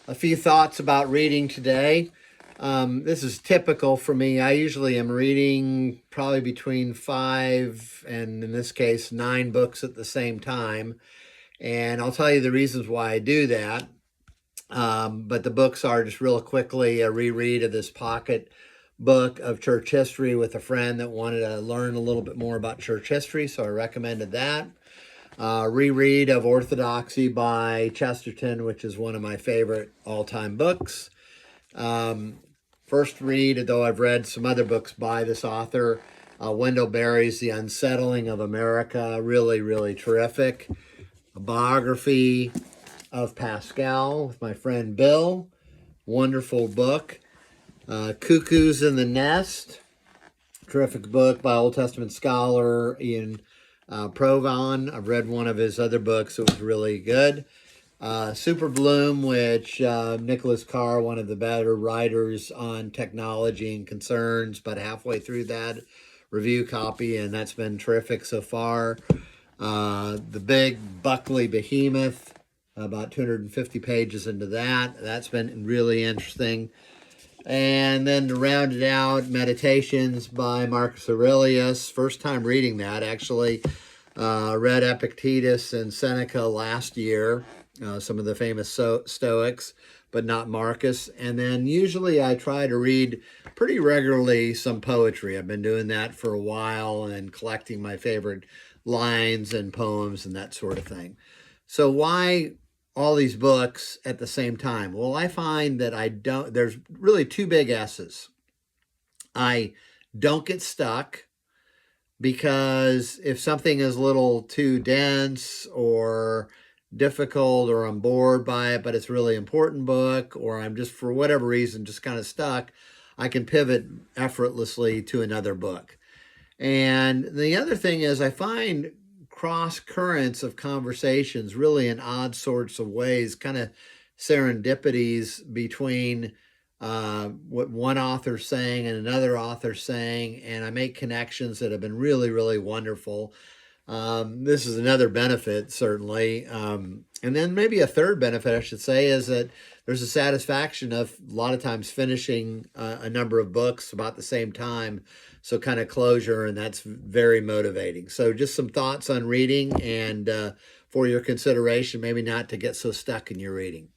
A few thoughts about reading today. This is typical for me. I usually am reading probably between 5 and, in this case, 9 books at the same time. And I'll tell you the reasons why I do that. But the books are just real quickly a reread of this pocket book of church history with a friend that wanted to learn a little bit more about church history. So I recommended that. Reread of Orthodoxy by Chesterton, which is one of my favorite all-time books. First read, though I've read some other books by this author, Wendell Berry's The Unsettling of America, really, really terrific. A biography of Pascal with my friend Bill, wonderful book. Cuckoos in the Nest, terrific book by Old Testament scholar Ian Provan. I've read one of his other books. It was really good. Super Bloom, which Nicholas Carr, one of the better writers on technology and concerns, but halfway through that review copy, and that's been terrific so far. The Big Buckley Behemoth, about 250 pages into that. That's been really interesting. And then to round it out, Meditations by Marcus Aurelius. First time reading that, actually. Read Epictetus and Seneca last year, some of the famous Stoics, but not Marcus. And then usually I try to read pretty regularly some poetry. I've been doing that for a while and collecting my favorite lines and poems and that sort of thing. So why all these books at the same time? Well, I find that there's really two big S's. I don't get stuck, because if something is a little too dense or difficult, or I'm bored by it, but it's a really important book, or I'm just, for whatever reason, just kind of stuck, I can pivot effortlessly to another book. And the other thing is, I find cross currents of conversations really in odd sorts of ways, kind of serendipities between what one author's saying and another author's saying, and I make connections that have been really, really wonderful. This is another benefit, certainly. And then maybe a third benefit, I should say, is that there's a satisfaction of a lot of times finishing a number of books about the same time. So kind of closure, and that's very motivating. So just some thoughts on reading, and for your consideration, maybe not to get so stuck in your reading.